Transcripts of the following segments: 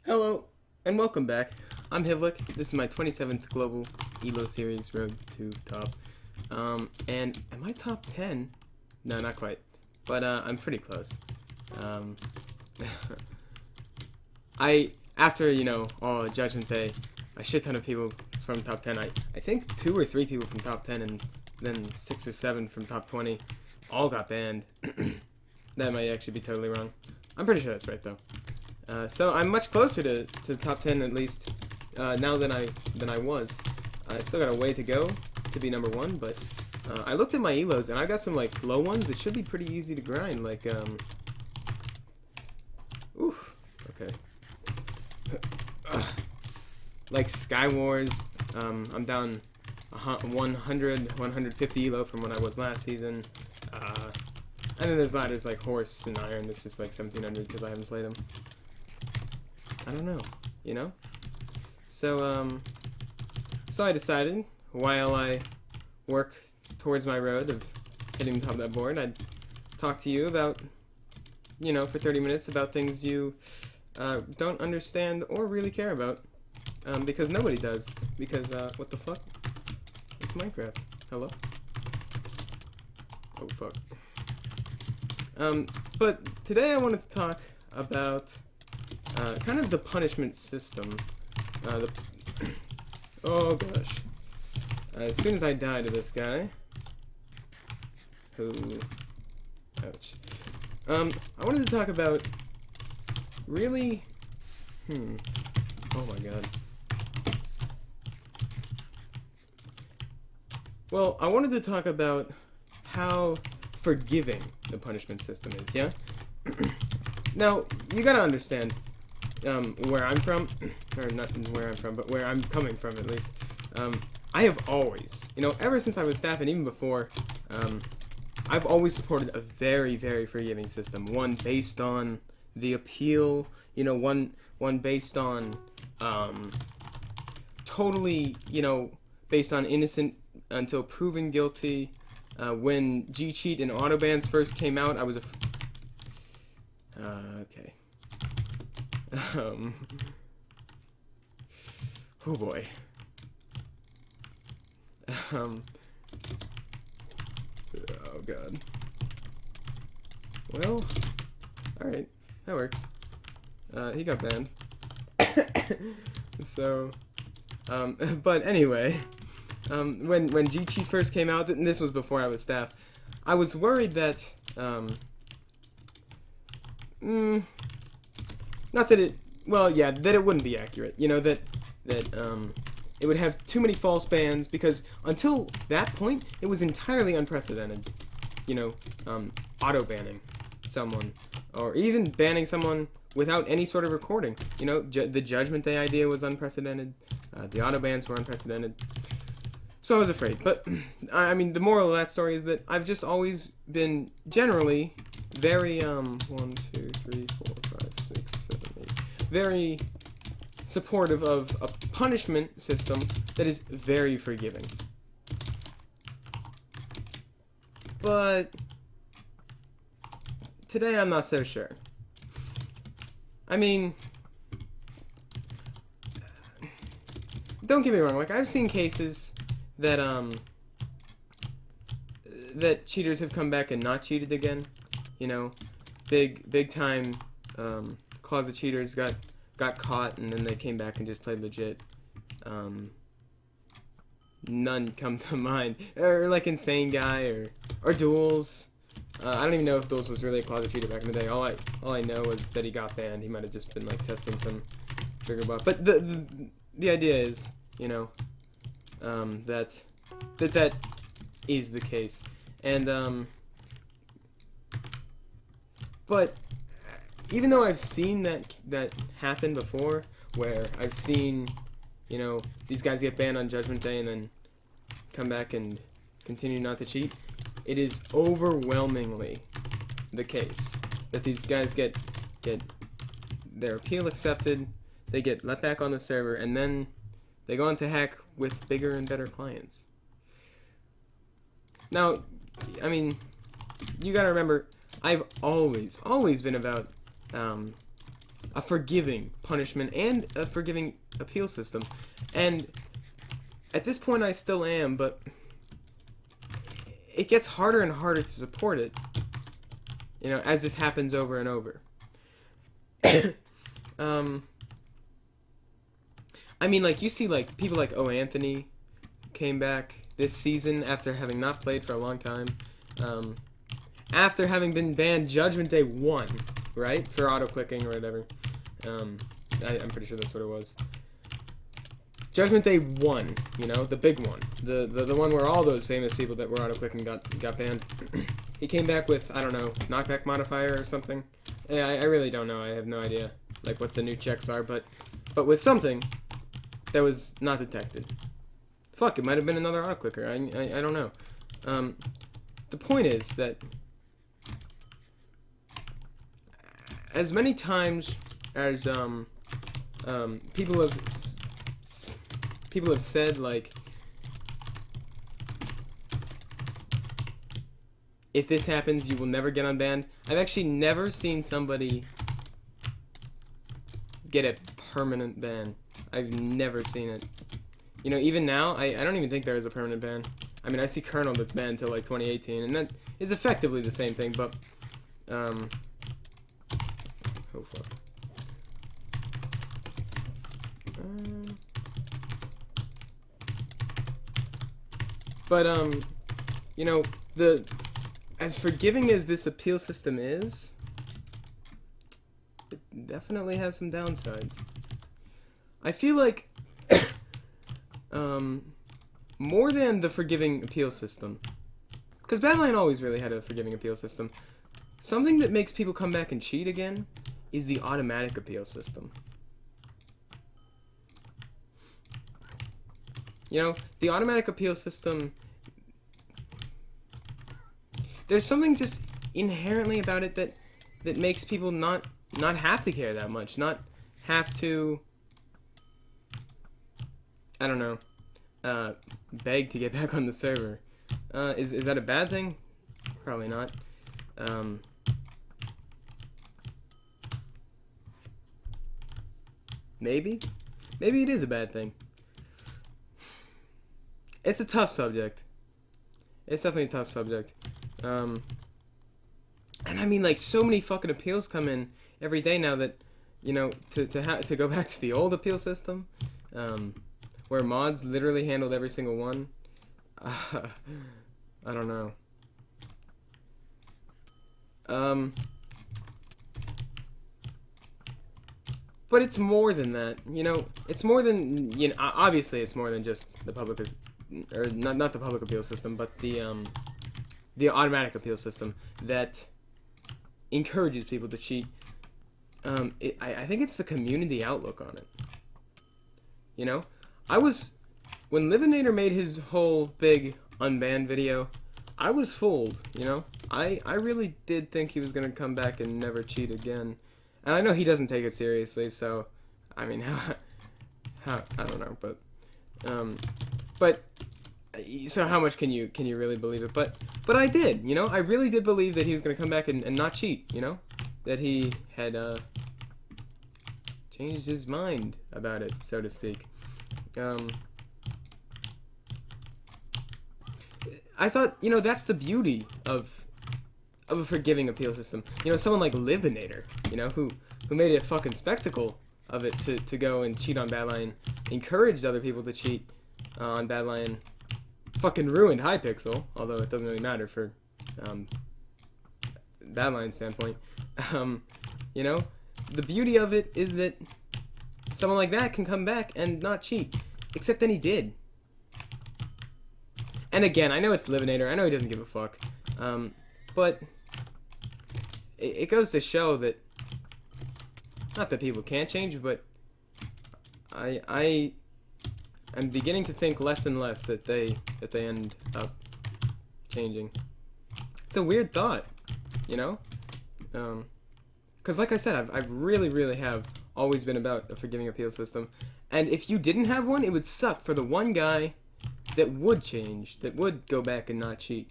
Hello, and welcome back. I'm Hivlik. This is my 27th global ELO series, Road to Top. And am I top 10? No, not quite. But I'm pretty close. After, all Judgment Day, a shit ton of people from top 10. I think 2 or 3 people from top 10 and then 6 or 7 from top 20 all got banned. That might actually be totally wrong. I'm pretty sure that's right, though. So I'm much closer to top 10 at least now than I was. I still got a way to go to be number 1, but I looked at my elos and I got some like low ones that should be pretty easy to grind. Like oof, okay. Like Sky Wars. I'm down 100, 150 elo from when I was last season. And then there's ladders like Horse and Iron. This is like 1700 because I haven't played them. I don't know, So, so I decided, while I work towards my road of hitting the top of that board, I'd talk to you about, for 30 minutes about things you don't understand or really care about. Because nobody does. Because, what the fuck? It's Minecraft. Hello? Oh, fuck. But today I wanted to talk about kind of the punishment system. Oh gosh. As soon as I die to this guy, ouch. I wanted to talk about really, oh my god. Well, I wanted to talk about how forgiving the punishment system is, yeah? Now, you gotta understand, where I'm from, or not where I'm from, but where I'm coming from at least, I have always, ever since I was staff and even before, I've always supported a very, very forgiving system. One based on the appeal, one based on, totally, based on innocent until proven guilty. When G-Cheat and autobans first came out, I was okay. Oh boy. Oh god. Well, alright, that works. He got banned. So, but anyway, when G-Cheat first came out, and this was before I was staff, I was worried that, not that it, well, yeah, that it wouldn't be accurate. That it would have too many false bans, because until that point, it was entirely unprecedented. Auto banning someone, or even banning someone without any sort of recording. The Judgment Day idea was unprecedented. The auto bans were unprecedented. So I was afraid. But I mean, the moral of that story is that I've just always been generally very 1, 2, 3, 4, 5, 6, 7, 8, very supportive of a punishment system that is very forgiving. But today I'm not so sure. I mean, don't get me wrong, like I've seen cases that that cheaters have come back and not cheated again. Big time closet cheaters got caught and then they came back and just played legit. None come to mind. Or like Insane Guy or Duels. I don't even know if Duels was really a closet cheater back in the day. All I know is that he got banned. He might have just been like testing some trigger bot. But the idea is, that is the case. And but even though I've seen that happen before, where I've seen, these guys get banned on Judgment Day and then come back and continue not to cheat, it is overwhelmingly the case that these guys get their appeal accepted, they get let back on the server, and then they go on to hack with bigger and better clients. Now, I mean, you gotta remember, I've always been about a forgiving punishment and a forgiving appeal system. And at this point I still am, but it gets harder and harder to support it, you know, as this happens over and over. I mean, like, you see, like, people like Anthony came back this season after having not played for a long time, after having been banned Judgment Day 1, right, for auto-clicking or whatever. I'm pretty sure that's what it was. Judgment Day 1, you know, the big one. The one where all those famous people that were auto-clicking got banned. He came back with, I don't know, knockback modifier or something. Yeah, I really don't know. I have no idea, like, what the new checks are, but with something that was not detected. Fuck, it might have been another auto-clicker. I don't know. The point is that as many times as people have said, like, if this happens, you will never get unbanned. I've actually never seen somebody get a permanent ban. I've never seen it. You know, even now, I don't even think there is a permanent ban. I mean, I see Colonel that's banned until, like, 2018, and that is effectively the same thing, but, oh, fuck. You know, as forgiving as this appeal system is, it definitely has some downsides. I feel like, more than the forgiving appeal system, because Badlion always really had a forgiving appeal system, something that makes people come back and cheat again is the automatic appeal system. You know, the automatic appeal system, there's something just inherently about it that makes people not have to care that much, not have to, I don't know, beg to get back on the server. Is that a bad thing? Probably not. Maybe it is a bad thing. It's a tough subject. It's definitely a tough subject. And I mean, like, so many fucking appeals come in every day now that, you know, to go back to the old appeal system, where mods literally handled every single one. I don't know. But it's more than that, you know. It's more than, you know. Obviously, it's more than just the public, or not the public appeal system, but the automatic appeal system that encourages people to cheat. I think it's the community outlook on it. You know, when Livinator made his whole big unbanned video, I was fooled, you know. I really did think he was gonna come back and never cheat again. And I know he doesn't take it seriously, so I mean, how I don't know, but so how much can you really believe it? But I did, you know. I really did believe that he was gonna come back and not cheat, you know, that he had changed his mind about it, so to speak. I thought, you know, that's the beauty of a forgiving appeal system. You know, someone like Livinator, you know, who made it a fucking spectacle of it to go and cheat on Badlion, encouraged other people to cheat on Badlion, fucking ruined Hypixel, although it doesn't really matter for Badlion's standpoint. You know, the beauty of it is that someone like that can come back and not cheat, except then he did. And again, I know it's Livinator, I know he doesn't give a fuck, but it goes to show that, not that people can't change, but I'm beginning to think less and less that they end up changing. It's a weird thought, you know? Because like I said, I've really have always been about a forgiving appeal system. And if you didn't have one, it would suck for the one guy that would change, that would go back and not cheat.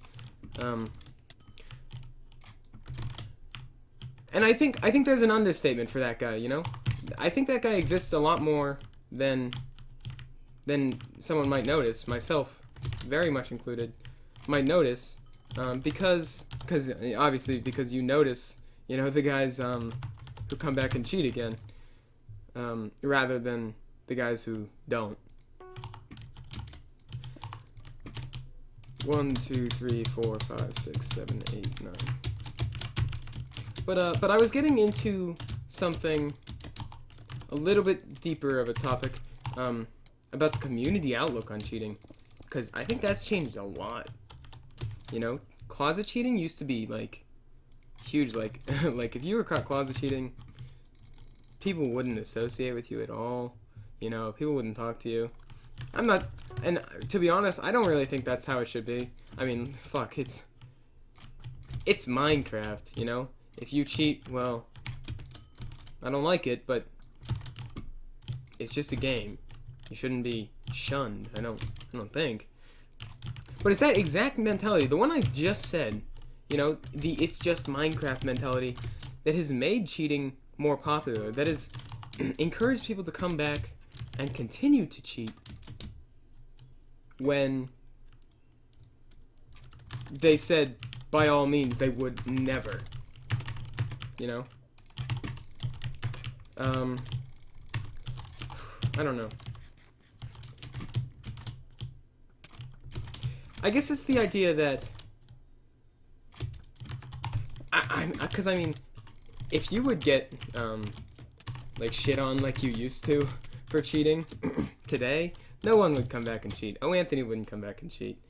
And I think there's an understatement for that guy, you know? I think that guy exists a lot more than someone might notice, myself very much included, might notice, because obviously because you notice, you know, the guys who come back and cheat again, rather than the guys who don't. 1, 2, 3, 4, 5, 6, 7, 8, 9. But I was getting into something a little bit deeper of a topic, about the community outlook on cheating, because I think that's changed a lot. You know, closet cheating used to be like huge. Like like if you were caught closet cheating, people wouldn't associate with you at all. You know, people wouldn't talk to you. I'm not, and to be honest, I don't really think that's how it should be. I mean, fuck, it's Minecraft, you know? If you cheat, well, I don't like it, but it's just a game. You shouldn't be shunned, I don't think. But it's that exact mentality, the one I just said, you know, the it's just Minecraft mentality, that has made cheating more popular, that has encouraged people to come back and continue to cheat when they said by all means they would never, you know? I don't know. I guess it's the idea that because I mean, if you would get like shit on like you used to for cheating today, no one would come back and cheat. Oh, Anthony wouldn't come back and cheat.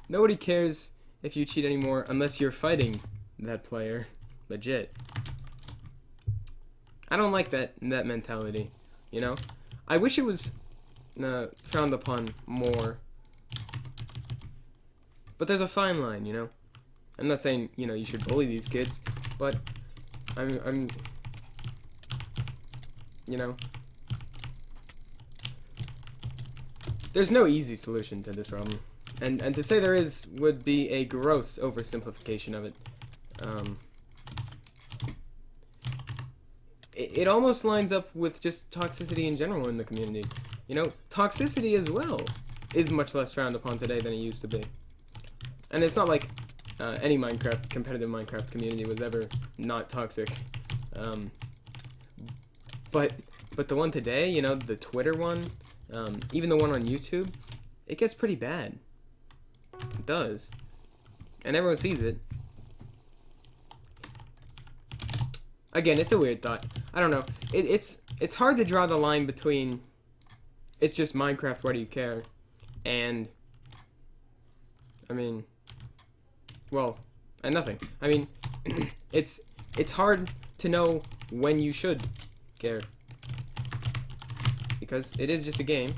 Nobody cares if you cheat anymore unless you're fighting that player legit. I don't like that mentality, you know? I wish it was frowned upon more. But there's a fine line, you know? I'm not saying, you know, you should bully these kids, but I'm you know, there's no easy solution to this problem. And to say there is would be a gross oversimplification of it. It almost lines up with just toxicity in general in the community. You know, toxicity as well is much less frowned upon today than it used to be. And it's not like any competitive Minecraft community was ever not toxic. But the one today, you know, the Twitter one, even the one on YouTube, it gets pretty bad. It does. And everyone sees it. Again, it's a weird thought. I don't know. It's hard to draw the line between it's just Minecraft, why do you care? And, I mean, well, and nothing. I mean, it's hard to know when you should care. Because it is just a game.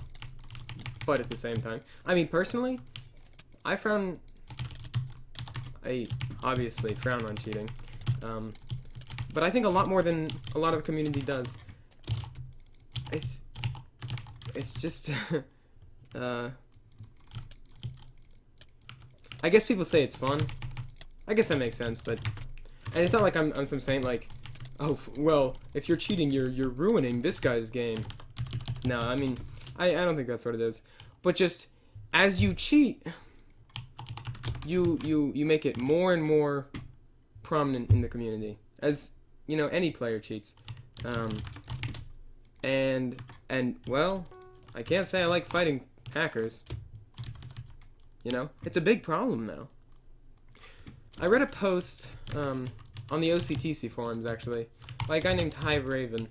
But at the same time, I mean, personally, I obviously frown on cheating. But I think a lot more than a lot of the community does. It's just, I guess people say it's fun. I guess that makes sense, but, and it's not like I'm some saying like, oh, well, if you're cheating, you're ruining this guy's game. No, I mean, I don't think that's what it is. But just, as you cheat, you make it more and more prominent in the community. As, you know, any player cheats. And well, I can't say I like fighting hackers. You know, it's a big problem now. I read a post on the OCTC forums, actually, by a guy named Hivlik.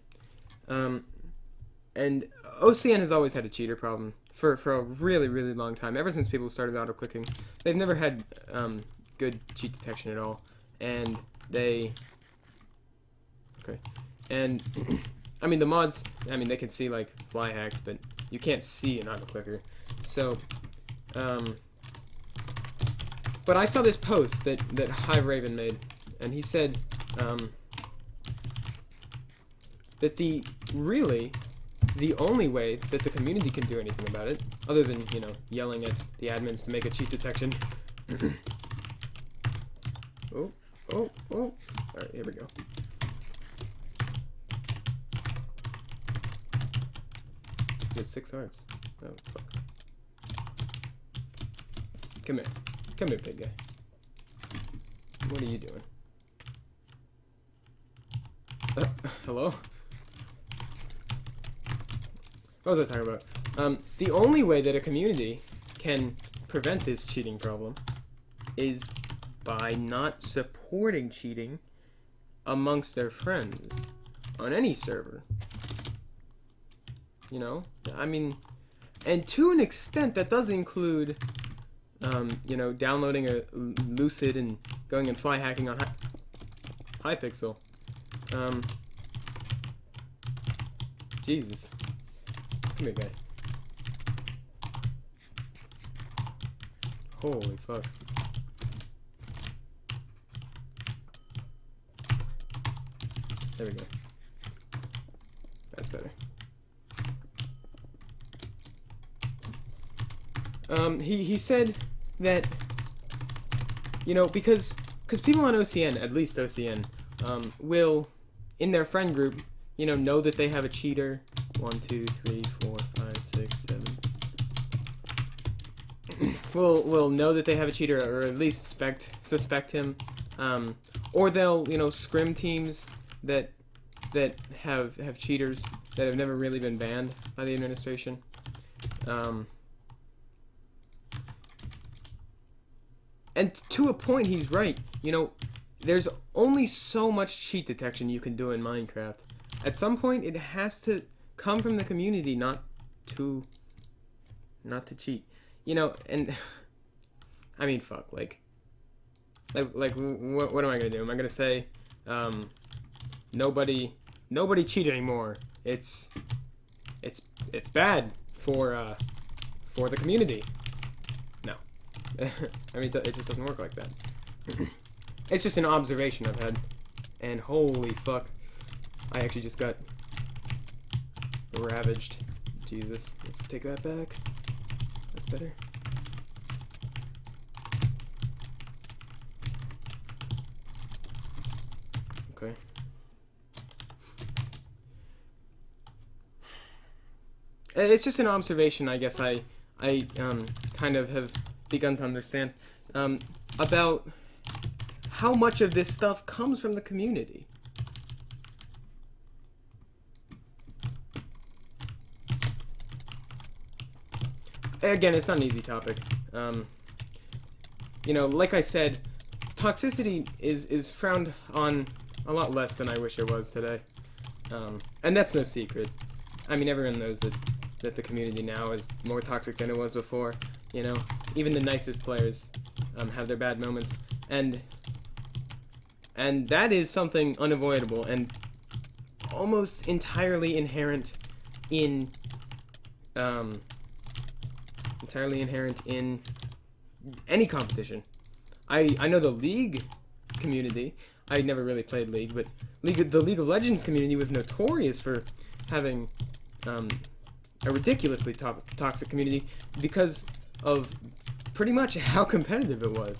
And OCN has always had a cheater problem for a really, really long time. Ever since people started auto-clicking, they've never had good cheat detection at all. And they... Okay. And, I mean, the mods, I mean, they can see, like, fly hacks, but you can't see an auto-clicker. So, but I saw this post that Hivlik made, and he said that the only way that the community can do anything about it, other than, you know, yelling at the admins to make a cheat detection. Alright, here we go. It's 6 hearts. Oh, fuck. Come here. Come here, big guy. What are you doing? Hello? What was I talking about? The only way that a community can prevent this cheating problem is by not supporting cheating amongst their friends on any server. You know? I mean, and to an extent that does include, you know, downloading a Lucid and going and fly hacking on Hypixel. Jesus. Come here, guy. Holy fuck. There we go. That's better. He said that, you know, because people on OCN, at least OCN, will, in their friend group, you know that they have a cheater. 1, 2, 3, 4, 5, 6, 7. will know that they have a cheater, or at least suspect him. Or they'll, you know, scrim teams that have cheaters that have never really been banned by the administration. And to a point, he's right. You know, there's only so much cheat detection you can do in Minecraft. At some point, it has to come from the community, not to cheat. You know, and I mean, fuck, like what am I gonna do? Am I gonna say, nobody cheat anymore? It's bad for the community. No, I mean, it just doesn't work like that. It's just an observation I've had, and holy fuck, I actually just got ravaged. Jesus, let's take that back. That's better. Okay. It's just an observation, I guess. I kind of have begun to understand about how much of this stuff comes from the community. Again, it's not an easy topic. You know, like I said, toxicity is frowned on a lot less than I wish it was today. And that's no secret. I mean, everyone knows that the community now is more toxic than it was before. You know, even the nicest players have their bad moments, and that is something unavoidable and almost entirely inherent in any competition. I know the League community. I never really played League, but the League of Legends community was notorious for having a ridiculously toxic community because of pretty much how competitive it was.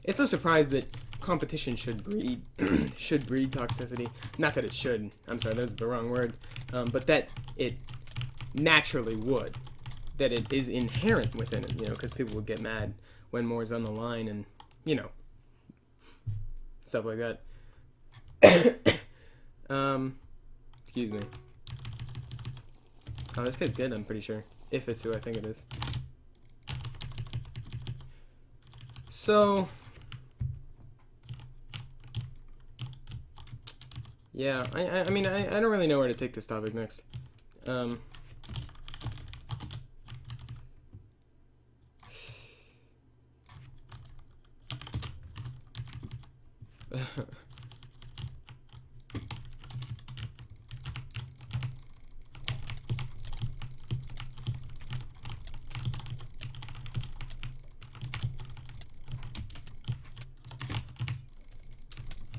It's no surprise that competition should breed toxicity. Not that it should. I'm sorry, that's the wrong word. But that it naturally would. That it is inherent within it, you know, because people would get mad when more's on the line and, you know, stuff like that. Excuse me. Oh, this guy's good, I'm pretty sure. If it's who I think it is. So, yeah, I mean, I don't really know where to take this topic next.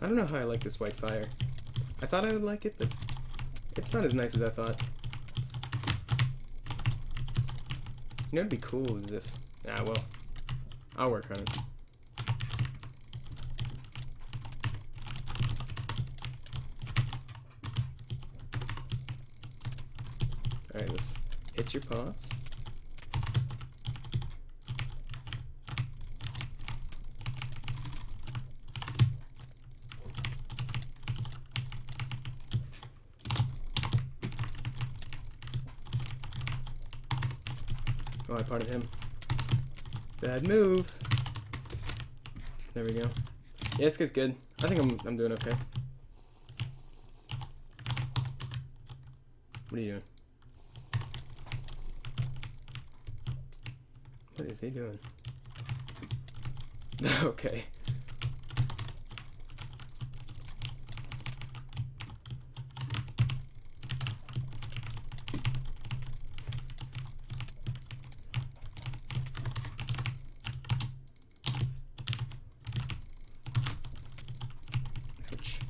I don't know how I like this white fire. I thought I would like it, but it's not as nice as I thought. You know, it'd be cool as if... Ah, well. I'll work on it. Alright, let's hit your pots. Oh, I potted him. Bad move. There we go. Yeah, this guy's good. I think I'm doing okay. What are you doing? What is he doing? Okay. Ouch.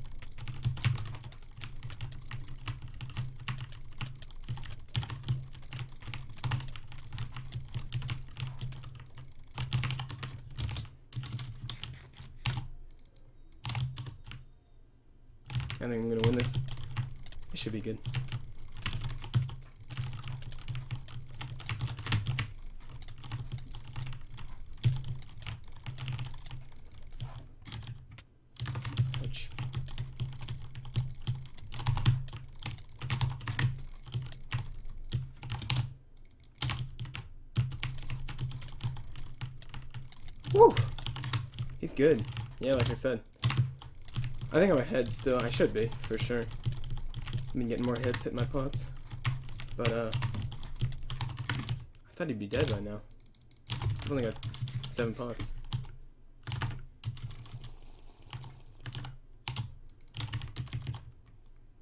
I think I'm gonna win this. It should be good. Ouch. Woo! He's good. Yeah, like I said. I think I'm ahead still. I should be, for sure. I've been getting more hits, hitting my pots. But, I thought he'd be dead by now. I've only got 7 pots.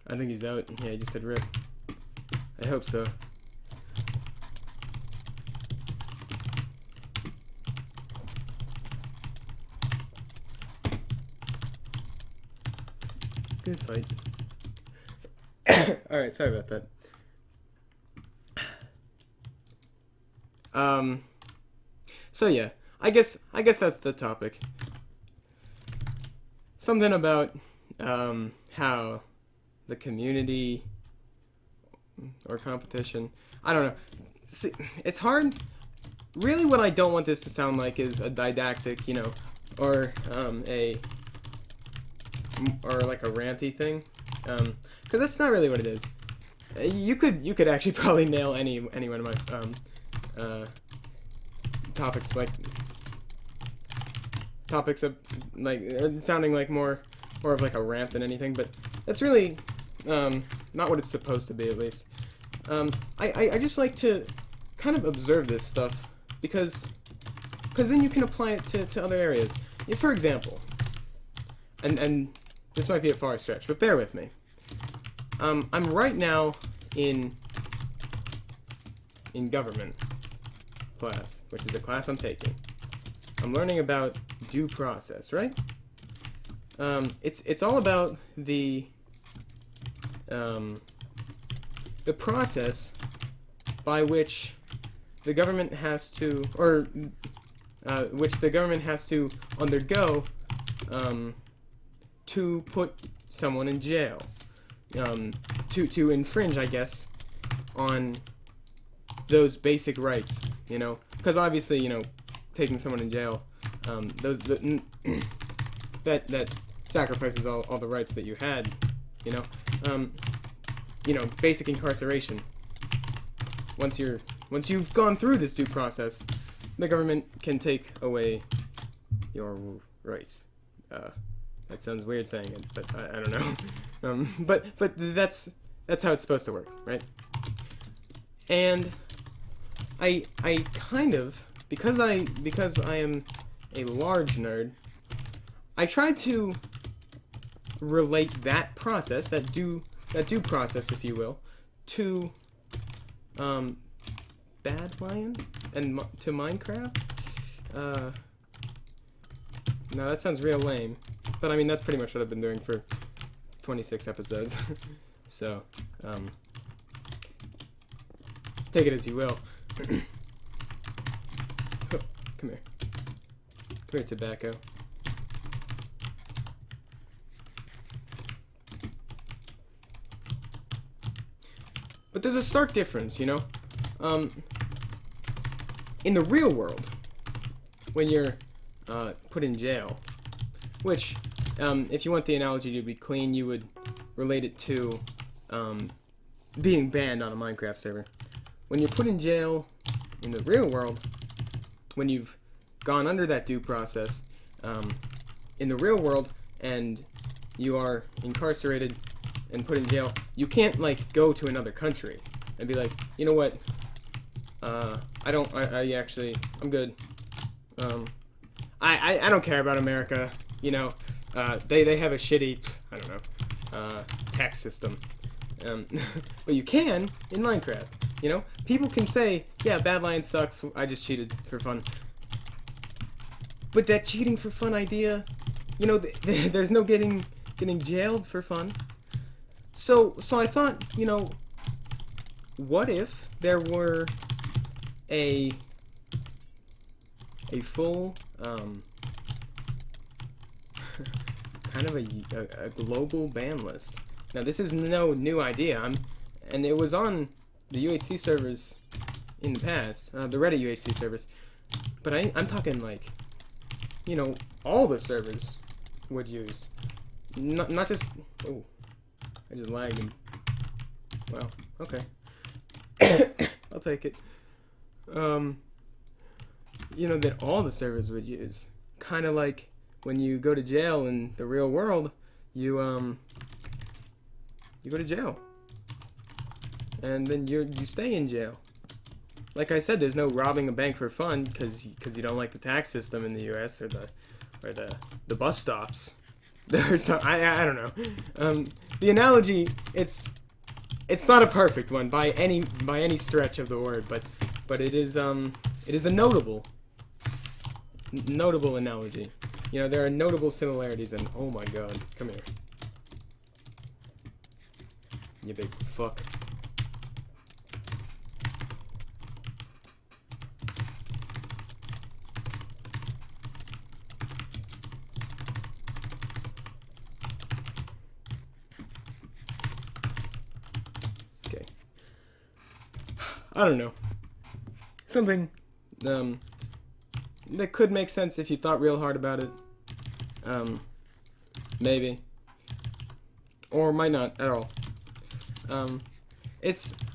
I think he's out. Yeah, he just said rip. I hope so. Good fight. Alright, sorry about that. So yeah, I guess that's the topic. Something about how the community or competition, I don't know. See, it's hard. Really what I don't want this to sound like is a didactic, you know, or like a ranty thing, because that's not really what it is. You could actually probably nail any one of my topics, like topics of like sounding like more of like a rant than anything, but that's really not what it's supposed to be, at least. I just like to kind of observe this stuff because then you can apply it to other areas. For example, and this might be a far stretch, but bear with me. I'm right now in government class, which is a class I'm taking. I'm learning about due process, right? It's all about the process by which the government has to, or which the government has to undergo to put someone in jail, to infringe, I guess, on those basic rights, you know, because obviously, you know, taking someone in jail, that sacrifices all the rights that you had, you know, basic incarceration. Once you've gone through this due process, the government can take away your rights. That sounds weird saying it, but I don't know. But that's how it's supposed to work, right? And I kind of, because I am a large nerd, I try to relate that process, that due process, if you will, to Badlion and to Minecraft. No, that sounds real lame. But I mean, that's pretty much what I've been doing for 26 episodes. So, take it as you will. Oh, come here. here, tobacco. But there's a stark difference, you know? In the real world, when you're put in jail, which, if you want the analogy to be clean, you would relate it to being banned on a Minecraft server. When you're put in jail in the real world, when you've gone under that due process, in the real world, and you are incarcerated and put in jail, you can't, like, go to another country and be like, you know what, I'm good. I don't care about America, you know, they have a shitty, I don't know, tax system. But you can in Minecraft, you know? People can say, yeah, Badlion sucks, I just cheated for fun. But that cheating for fun idea, you know, there's no getting jailed for fun. So I thought, you know, what if there were a full, kind of a global ban list. Now, this is no new idea, and it was on the UHC servers in the past, the Reddit UHC servers, but I'm talking, like, you know, all the servers would use, not just, oh, I just lagged and, well, okay. I'll take it. You know, that all the servers would use. Kind of like when you go to jail in the real world, you go to jail. And then you stay in jail. Like I said, there's no robbing a bank for fun because you don't like the tax system in the US or the bus stops. I don't know. The analogy, it's not a perfect one by any stretch of the word, but it is a notable analogy. You know, there are notable similarities, and oh my god, come here, you big fuck. I don't know. Something that could make sense if you thought real hard about it. Maybe. Or might not at all.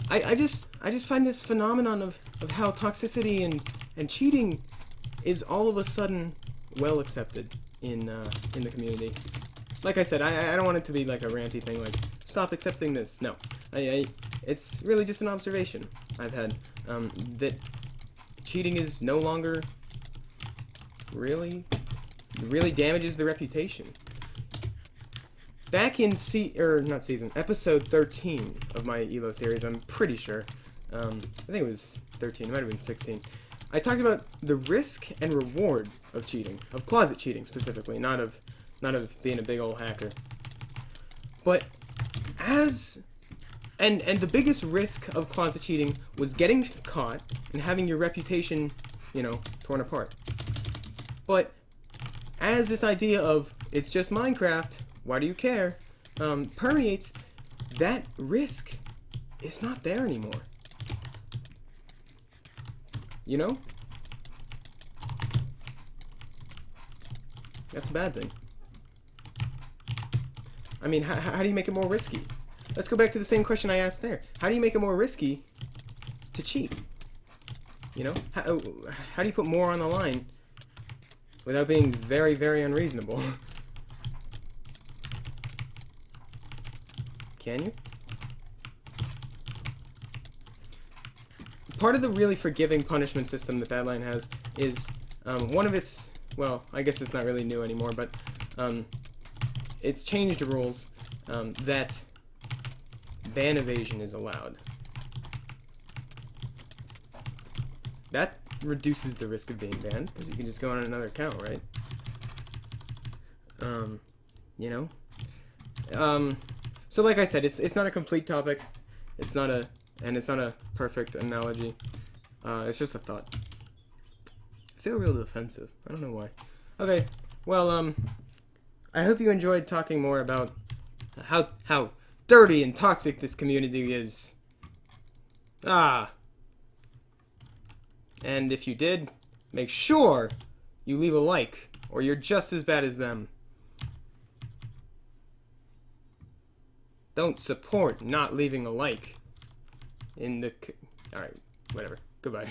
I just find this phenomenon of how toxicity and cheating is all of a sudden well accepted in the community. Like I said, I don't want it to be like a ranty thing like, stop accepting this. No. It's really just an observation I've had, that cheating is no longer really damages the reputation. Back in episode 13 of my ELO series, I'm pretty sure, I think it was 13, it might have been 16, I talked about the risk and reward of cheating, of closet cheating specifically, not of being a big old hacker. But And the biggest risk of closet cheating was getting caught and having your reputation, you know, torn apart. But as this idea of, it's just Minecraft, why do you care, permeates, that risk is not there anymore. You know? That's a bad thing. I mean, how do you make it more risky? Let's go back to the same question I asked there. How do you make it more risky to cheat? You know? How do you put more on the line without being very, very unreasonable? Can you? Part of the really forgiving punishment system that Badlion has is one of its, well, I guess it's not really new anymore, but it's changed the rules that ban evasion is allowed. That reduces the risk of being banned, because you can just go on another account, right? You know? So like I said, it's not a complete topic. It's not a perfect analogy. It's just a thought. I feel real defensive. I don't know why. Okay, well, I hope you enjoyed talking more about how dirty and toxic this community is. Ah, and if you did, make sure you leave a like, or you're just as bad as them. Don't support not leaving a like in the... Alright, whatever. Goodbye.